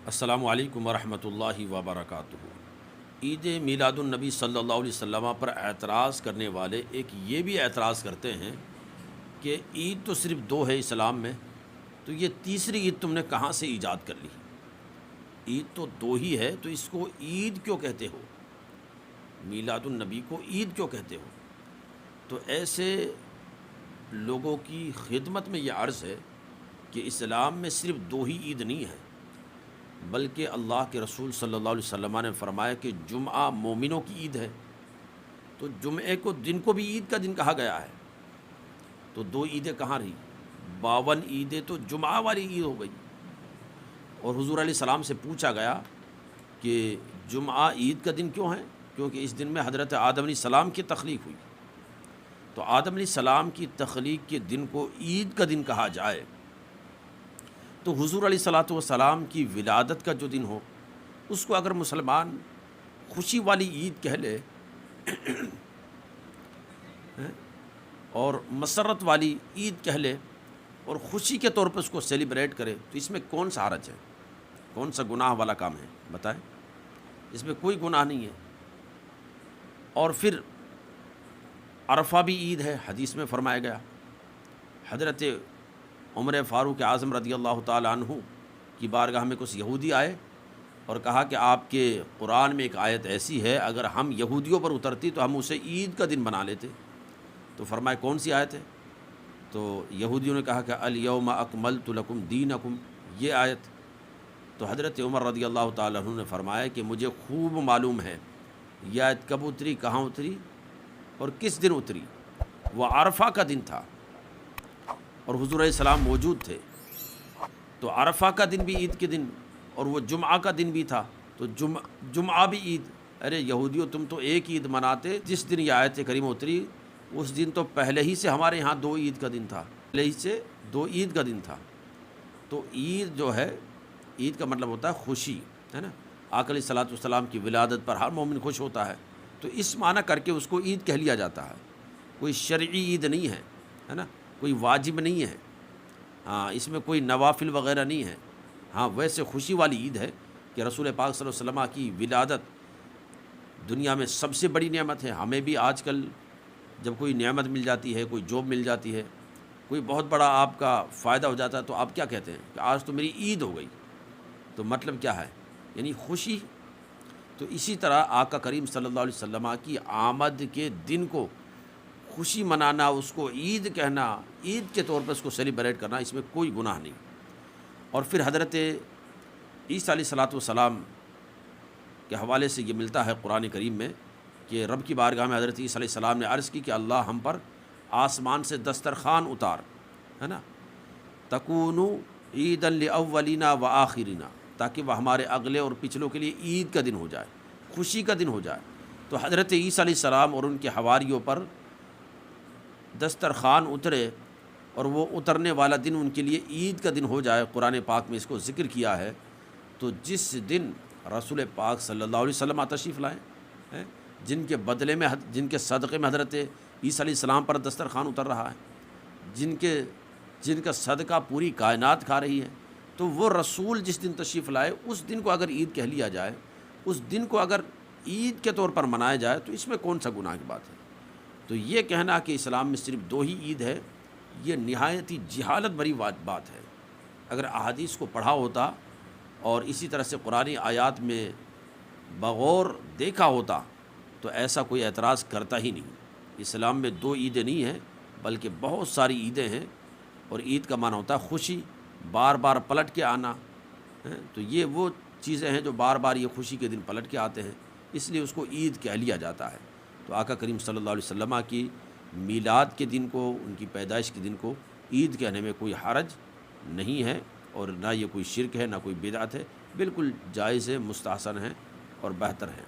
السلام علیکم ورحمۃ اللہ وبرکاتہ۔ عید میلاد النبی صلی اللہ علیہ وسلم پر اعتراض کرنے والے ایک یہ بھی اعتراض کرتے ہیں کہ عید تو صرف دو ہے اسلام میں، تو یہ تیسری عید تم نے کہاں سے ایجاد کر لی؟ عید تو دو ہی ہے تو اس کو عید کیوں کہتے ہو؟ میلاد النبی کو عید کیوں کہتے ہو؟ تو ایسے لوگوں کی خدمت میں یہ عرض ہے کہ اسلام میں صرف دو ہی عید نہیں ہے، بلکہ اللہ کے رسول صلی اللہ علیہ وسلم نے فرمایا کہ جمعہ مومنوں کی عید ہے، تو جمعے کو دن کو بھی عید کا دن کہا گیا ہے، تو دو عیدیں کہاں رہی؟ 52 عیدیں تو جمعہ والی عید ہو گئی۔ اور حضور علیہ السلام سے پوچھا گیا کہ جمعہ عید کا دن کیوں ہے؟ کیونکہ اس دن میں حضرت آدم علیہ السلام کی تخلیق ہوئی، تو آدم علیہ السلام کی تخلیق کے دن کو عید کا دن کہا جائے تو حضور علیہ الصلاۃ والسلام کی ولادت کا جو دن ہو اس کو اگر مسلمان خوشی والی عید کہہ لے اور مسرت والی عید کہہ لے اور خوشی کے طور پر اس کو سیلیبریٹ کرے، تو اس میں کون سا حرج ہے؟ کون سا گناہ والا کام ہے؟ بتائیں، اس میں کوئی گناہ نہیں ہے۔ اور پھر عرفہ بھی عید ہے، حدیث میں فرمایا گیا، حضرت عمر فاروق اعظم رضی اللہ تعالیٰ عنہ کی بارگاہ میں کچھ یہودی آئے اور کہا کہ آپ کے قرآن میں ایک آیت ایسی ہے، اگر ہم یہودیوں پر اترتی تو ہم اسے عید کا دن بنا لیتے۔ تو فرمائے کون سی آیت ہے؟ تو یہودیوں نے کہا کہ الیوم اکملت لکم دینکم، یہ آیت۔ تو حضرت عمر رضی اللہ تعالیٰ عنہ نے فرمایا کہ مجھے خوب معلوم ہے یہ آیت کب اتری، کہاں اتری اور کس دن اتری۔ وہ عرفہ کا دن تھا اور حضور علیہ السلام موجود تھے، تو عرفہ کا دن بھی عید کے دن اور وہ جمعہ کا دن بھی تھا، تو جمعہ بھی عید۔ ارے یہودیوں، تم تو ایک عید مناتے، جس دن یہ آیت کریمہ اتری اس دن تو پہلے ہی سے ہمارے ہاں دو عید کا دن تھا، پہلے ہی سے دو عید کا دن تھا۔ تو عید جو ہے، عید کا مطلب ہوتا ہے خوشی، ہے نا۔ آقا علیہ الصلوۃ والسلام کی ولادت پر ہر مومن خوش ہوتا ہے، تو اس معنی کر کے اس کو عید کہہ لیا جاتا ہے۔ کوئی شرعی عید نہیں ہے نا، کوئی واجب نہیں ہے، ہاں اس میں کوئی نوافل وغیرہ نہیں ہے۔ ہاں ویسے خوشی والی عید ہے کہ رسول پاک صلی اللہ علیہ وسلم کی ولادت دنیا میں سب سے بڑی نعمت ہے۔ ہمیں بھی آج کل جب کوئی نعمت مل جاتی ہے، کوئی جاب مل جاتی ہے، کوئی بہت بڑا آپ کا فائدہ ہو جاتا ہے، تو آپ کیا کہتے ہیں کہ آج تو میری عید ہو گئی، تو مطلب کیا ہے؟ یعنی خوشی۔ تو اسی طرح آقا کریم صلی اللہ علیہ وسلم کی آمد کے دن کو خوشی منانا، اس کو عید کہنا، عید کے طور پر اس کو سیلیبریٹ کرنا، اس میں کوئی گناہ نہیں۔ اور پھر حضرت عیسیٰ علیہ الصلوۃ والسلام کے حوالے سے یہ ملتا ہے قرآن کریم میں کہ رب کی بارگاہ میں حضرت عیسیٰ علیہ السلام نے عرض کی کہ اللہ ہم پر آسمان سے دسترخوان اتار، ہے نا، تکونو عیدا لاولینا و آخرینا، تاکہ وہ ہمارے اگلے اور پچھلوں کے لیے عید کا دن ہو جائے، خوشی کا دن ہو جائے۔ تو حضرت عیسیٰ علیہ السلام اور ان کے حواریوں پر دسترخوان اترے اور وہ اترنے والا دن ان کے لیے عید کا دن ہو جائے، قرآن پاک میں اس کو ذکر کیا ہے۔ تو جس دن رسول پاک صلی اللہ علیہ وسلم تشریف لائے ہیں، جن کے بدلے میں، جن کے صدقے میں حضرت عیسیٰ علیہ السلام پر دسترخوان اتر رہا ہے، جن کا صدقہ پوری کائنات کھا رہی ہے، تو وہ رسول جس دن تشریف لائے اس دن کو اگر عید کہہ لیا جائے، اس دن کو اگر عید کے طور پر منایا جائے، تو اس میں کون سا گناہ کی بات ہے؟ تو یہ کہنا کہ اسلام میں صرف دو ہی عید ہے، یہ نہایت ہی جہالت بھری بات ہے۔ اگر احادیث کو پڑھا ہوتا اور اسی طرح سے قرآنی آیات میں بغور دیکھا ہوتا تو ایسا کوئی اعتراض کرتا ہی نہیں۔ اسلام میں دو عیدیں نہیں ہیں بلکہ بہت ساری عیدیں ہیں، اور عید کا معنی ہوتا ہے خوشی، بار بار پلٹ کے آنا، تو یہ وہ چیزیں ہیں جو بار بار یہ خوشی کے دن پلٹ کے آتے ہیں، اس لیے اس کو عید کہہ لیا جاتا ہے۔ تو آقا کریم صلی اللہ علیہ وسلم کی میلاد کے دن کو، ان کی پیدائش کے دن کو عید کہنے میں کوئی حرج نہیں ہے، اور نہ یہ کوئی شرک ہے، نہ کوئی بدعت ہے، بالکل جائز ہے، مستحسن ہے اور بہتر ہے۔